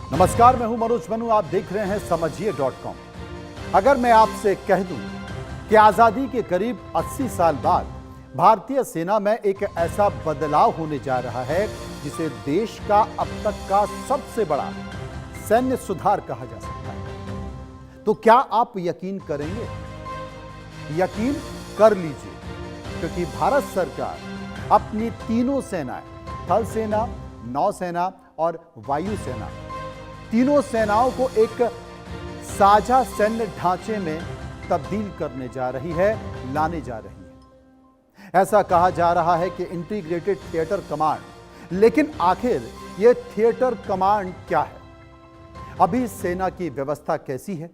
नमस्कार, मैं हूं मनोज मनु। आप देख रहे हैं समझिए.com। अगर मैं आपसे कह दूं कि आजादी के करीब 80 साल बाद भारतीय सेना में एक ऐसा बदलाव होने जा रहा है जिसे देश का अब तक का सबसे बड़ा सैन्य सुधार कहा जा सकता है, तो क्या आप यकीन करेंगे? यकीन कर लीजिए, क्योंकि भारत सरकार अपनी तीनों सेनाएं, थल सेना, नौसेना और वायुसेना, तीनों सेनाओं को एक साझा सैन्य ढांचे में तब्दील करने जा रही है, लाने जा रही है। ऐसा कहा जा रहा है कि इंटीग्रेटेड थिएटर कमांड। लेकिन आखिर यह थिएटर कमांड क्या है? अभी सेना की व्यवस्था कैसी है?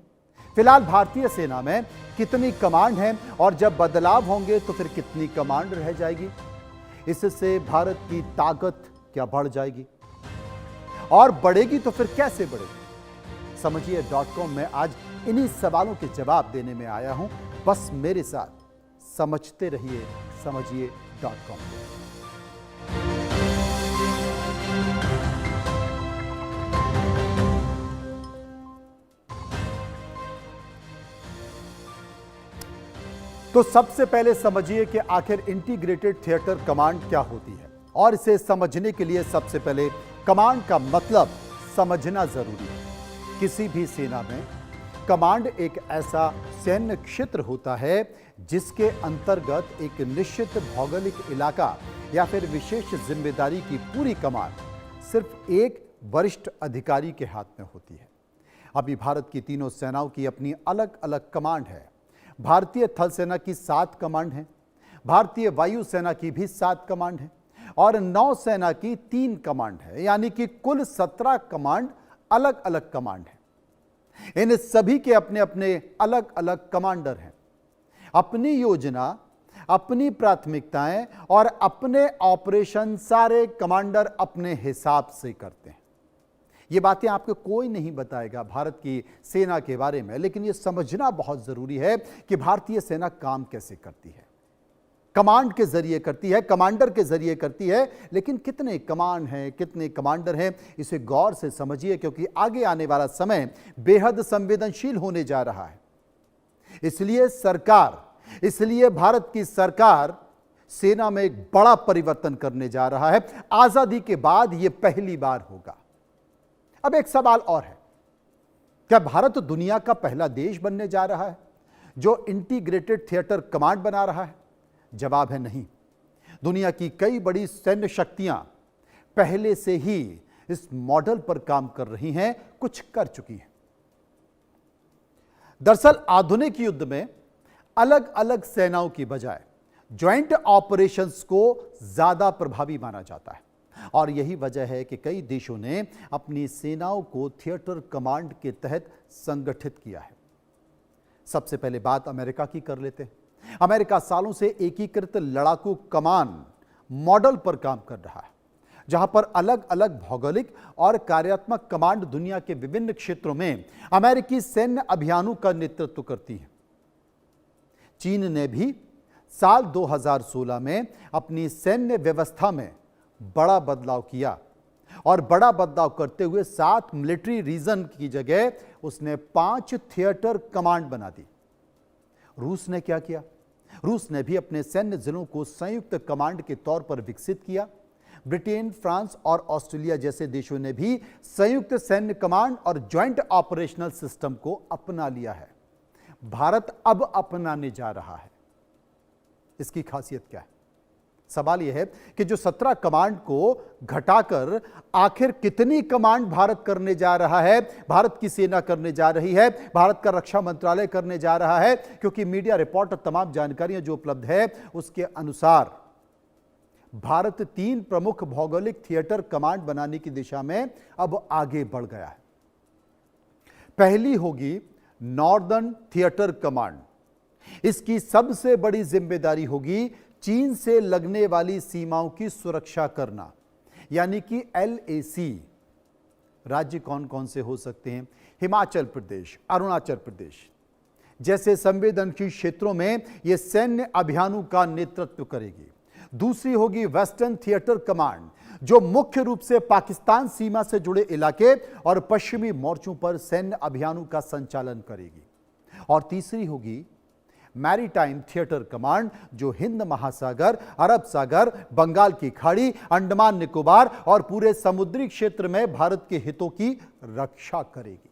फिलहाल भारतीय सेना में कितनी कमांड है और जब बदलाव होंगे तो फिर कितनी कमांड रह जाएगी? इससे भारत की ताकत क्या बढ़ जाएगी और बढ़ेगी तो फिर कैसे बढ़ेगी? समझिए.com में आज इन्हीं सवालों के जवाब देने में आया हूं। बस मेरे साथ समझते रहिए समझिए.com। तो सबसे पहले समझिए कि आखिर इंटीग्रेटेड थिएटर कमांड क्या होती है, और इसे समझने के लिए सबसे पहले कमांड का मतलब समझना जरूरी है। किसी भी सेना में कमांड एक ऐसा सैन्य क्षेत्र होता है जिसके अंतर्गत एक निश्चित भौगोलिक इलाका या फिर विशेष जिम्मेदारी की पूरी कमान सिर्फ एक वरिष्ठ अधिकारी के हाथ में होती है। अभी भारत की तीनों सेनाओं की अपनी अलग अलग कमांड है। भारतीय थल सेना की 7 कमांड है, भारतीय वायुसेना की भी 7 कमांड है और नौसेना की 3 कमांड है, यानी कि कुल 17 कमांड अलग अलग कमांड है। इन सभी के अपने अपने अलग अलग कमांडर हैं। अपनी योजना, अपनी प्राथमिकताएं और अपने ऑपरेशन सारे कमांडर अपने हिसाब से करते हैं। ये बातें आपको कोई नहीं बताएगा भारत की सेना के बारे में, लेकिन यह समझना बहुत जरूरी है कि भारतीय सेना काम कैसे करती है। कमांड के जरिए करती है, कमांडर के जरिए करती है, लेकिन कितने कमांड हैं, कितने कमांडर हैं, इसे गौर से समझिए, क्योंकि आगे आने वाला समय बेहद संवेदनशील होने जा रहा है। इसलिए भारत की सरकार सेना में एक बड़ा परिवर्तन करने जा रहा है। आजादी के बाद यह पहली बार होगा। अब एक सवाल और है, क्या भारत दुनिया का पहला देश बनने जा रहा है जो इंटीग्रेटेड थिएटर कमांड बना रहा है? जवाब है नहीं। दुनिया की कई बड़ी सैन्य शक्तियां पहले से ही इस मॉडल पर काम कर रही हैं, कुछ कर चुकी हैं। दरअसल आधुनिक युद्ध में अलग अलग सेनाओं की बजाय ज्वाइंट ऑपरेशंस को ज्यादा प्रभावी माना जाता है, और यही वजह है कि कई देशों ने अपनी सेनाओं को थिएटर कमांड के तहत संगठित किया है। सबसे पहले बात अमेरिका की कर लेते हैं। अमेरिका सालों से एकीकृत लड़ाकू कमान मॉडल पर काम कर रहा है, जहां पर अलग अलग भौगोलिक और कार्यात्मक कमांड दुनिया के विभिन्न क्षेत्रों में अमेरिकी सैन्य अभियानों का नेतृत्व करती है। चीन ने भी साल 2016 में अपनी सैन्य व्यवस्था में बड़ा बदलाव किया, और बड़ा बदलाव करते हुए 7 मिलिट्री रीजन की जगह उसने 5 थिएटर कमांड बना दी। रूस ने क्या किया? रूस ने भी अपने सैन्य जिलों को संयुक्त कमांड के तौर पर विकसित किया। ब्रिटेन, फ्रांस और ऑस्ट्रेलिया जैसे देशों ने भी संयुक्त सैन्य कमांड और ज्वाइंट ऑपरेशनल सिस्टम को अपना लिया है। भारत अब अपनाने जा रहा है। इसकी खासियत क्या है? सवाल यह है कि जो 17 कमांड को घटाकर आखिर कितनी कमांड भारत करने जा रहा है? भारत की सेना करने जा रही है, भारत का रक्षा मंत्रालय करने जा रहा है, क्योंकि मीडिया रिपोर्ट और तमाम जानकारियां जो उपलब्ध है उसके अनुसार भारत 3 प्रमुख भौगोलिक थिएटर कमांड बनाने की दिशा में अब आगे बढ़ गया है। पहली होगी नॉर्दर्न थिएटर कमांड। इसकी सबसे बड़ी जिम्मेदारी होगी चीन से लगने वाली सीमाओं की सुरक्षा करना, यानी कि LAC। राज्य कौन कौन से हो सकते हैं? हिमाचल प्रदेश, अरुणाचल प्रदेश जैसे संवेदनशील क्षेत्रों में यह सैन्य अभियानों का नेतृत्व करेगी। दूसरी होगी वेस्टर्न थिएटर कमांड, जो मुख्य रूप से पाकिस्तान सीमा से जुड़े इलाके और पश्चिमी मोर्चों पर सैन्य अभियानों का संचालन करेगी। और तीसरी होगी मैरीटाइम थिएटर कमांड, जो हिंद महासागर, अरब सागर, बंगाल की खाड़ी, अंडमान निकोबार और पूरे समुद्री क्षेत्र में भारत के हितों की रक्षा करेगी।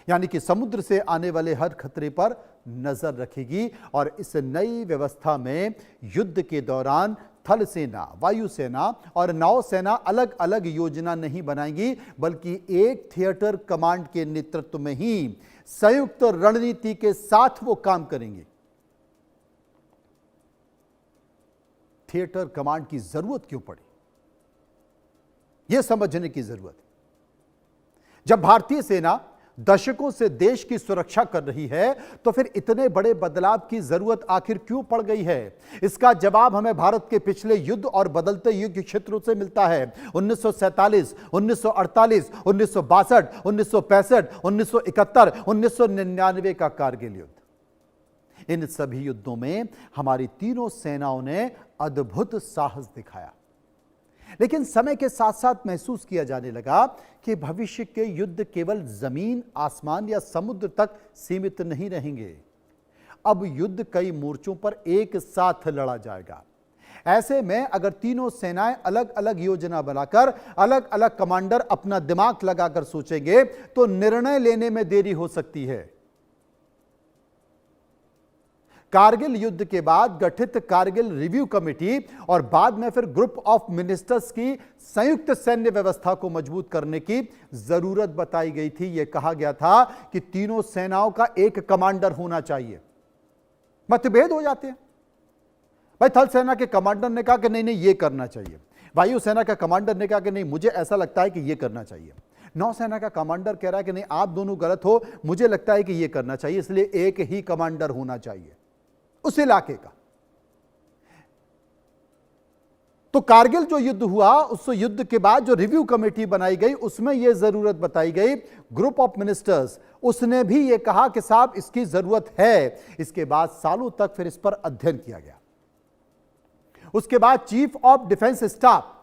यानी कि समुद्र से आने वाले हर खतरे पर नजर रखेगी। और इस नई व्यवस्था में युद्ध के दौरान थल सेना, वायुसेना और नौसेना अलग अलग योजना नहीं बनाएंगी, बल्कि एक थिएटर कमांड के नेतृत्व में ही संयुक्त रणनीति के साथ वो काम करेंगे। थिएटर कमांड की जरूरत क्यों पड़ी, यह समझने की जरूरत है। जब भारतीय सेना दशकों से देश की सुरक्षा कर रही है, तो फिर इतने बड़े बदलाव की जरूरत आखिर क्यों पड़ गई है? इसका जवाब हमें भारत के पिछले युद्ध और बदलते युग के क्षेत्रों से मिलता है। 1947, 1948, 1962, 1965, 1971, 1999 का कारगिल युद्ध। इन सभी युद्धों में हमारी तीनों सेनाओं ने अद्भुत साहस दिखाया। लेकिन समय के साथ साथ महसूस किया जाने लगा कि भविष्य के युद्ध केवल जमीन, आसमान या समुद्र तक सीमित नहीं रहेंगे। अब युद्ध कई मोर्चों पर एक साथ लड़ा जाएगा। ऐसे में अगर तीनों सेनाएं अलग अलग योजना बनाकर, अलग अलग कमांडर अपना दिमाग लगाकर सोचेंगे, तो निर्णय लेने में देरी हो सकती है। कारगिल युद्ध के बाद गठित कारगिल रिव्यू कमेटी और बाद में फिर ग्रुप ऑफ मिनिस्टर्स की संयुक्त सैन्य व्यवस्था को मजबूत करने की जरूरत बताई गई थी। यह कहा गया था कि तीनों सेनाओं का एक कमांडर होना चाहिए। मतभेद हो जाते हैं। भाई थल सेना के कमांडर ने कहा कि नहीं ये करना चाहिए, वायुसेना का कमांडर ने कहा कि नहीं मुझे ऐसा लगता है कि यह करना चाहिए, नौसेना का कमांडर कह रहा है कि नहीं आप दोनों गलत हो, मुझे लगता है कि यह करना चाहिए, इसलिए एक ही कमांडर होना चाहिए उस इलाके का। तो कारगिल जो युद्ध हुआ, उस युद्ध के बाद जो रिव्यू कमेटी बनाई गई, उसमें यह जरूरत बताई गई। ग्रुप ऑफ मिनिस्टर्स, उसने भी यह कहा कि साहब इसकी जरूरत है। इसके बाद सालों तक फिर इस पर अध्ययन किया गया। उसके बाद chief of defence staff,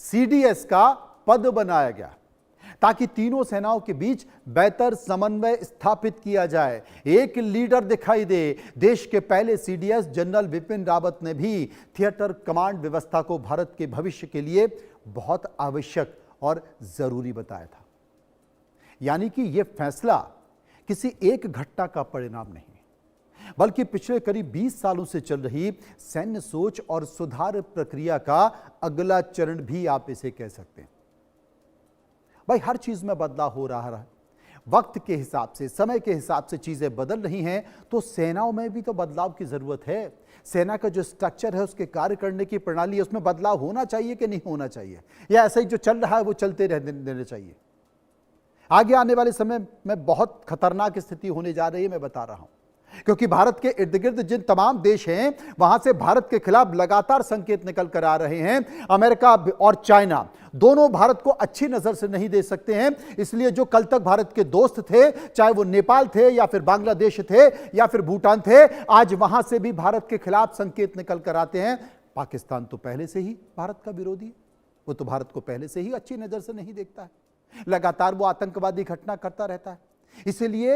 CDS का पद बनाया गया, ताकि तीनों सेनाओं के बीच बेहतर समन्वय स्थापित किया जाए, एक लीडर दिखाई दे। देश के पहले सीडीएस जनरल बिपिन रावत ने भी थिएटर कमांड व्यवस्था को भारत के भविष्य के लिए बहुत आवश्यक और जरूरी बताया था। यानी कि यह फैसला किसी एक घटना का परिणाम नहीं, बल्कि पिछले करीब 20 सालों से चल रही सैन्य सोच और सुधार प्रक्रिया का अगला चरण भी आप इसे कह सकते हैं। भाई हर चीज में बदलाव हो रहा है, वक्त के हिसाब से, समय के हिसाब से चीजें बदल रही हैं, तो सेनाओं में भी तो बदलाव की जरूरत है। सेना का जो स्ट्रक्चर है, उसके कार्य करने की प्रणाली है, उसमें बदलाव होना चाहिए कि नहीं होना चाहिए, या ऐसा ही जो चल रहा है वो चलते रहने देना चाहिए। आगे आने वाले समय में बहुत खतरनाक स्थिति होने जा रही है, मैं बता रहा हूं, क्योंकि भारत के इर्द गिर्द जिन तमाम देश हैं, वहां से भारत के खिलाफ लगातार संकेत निकल कर आ रहे हैं। अमेरिका और चाइना दोनों भारत को अच्छी नजर से नहीं दे सकते हैं। इसलिए जो कल तक भारत के दोस्त थे, चाहे वो नेपाल थे या फिर बांग्लादेश थे या फिर भूटान थे, आज वहां से भी भारत के खिलाफ संकेत निकल कर आते हैं। पाकिस्तान तो पहले से ही भारत का विरोधी है, वो तो भारत को पहले से ही अच्छी नजर से नहीं देखता है। लगातार वो आतंकवादी घटना करता रहता है। इसलिए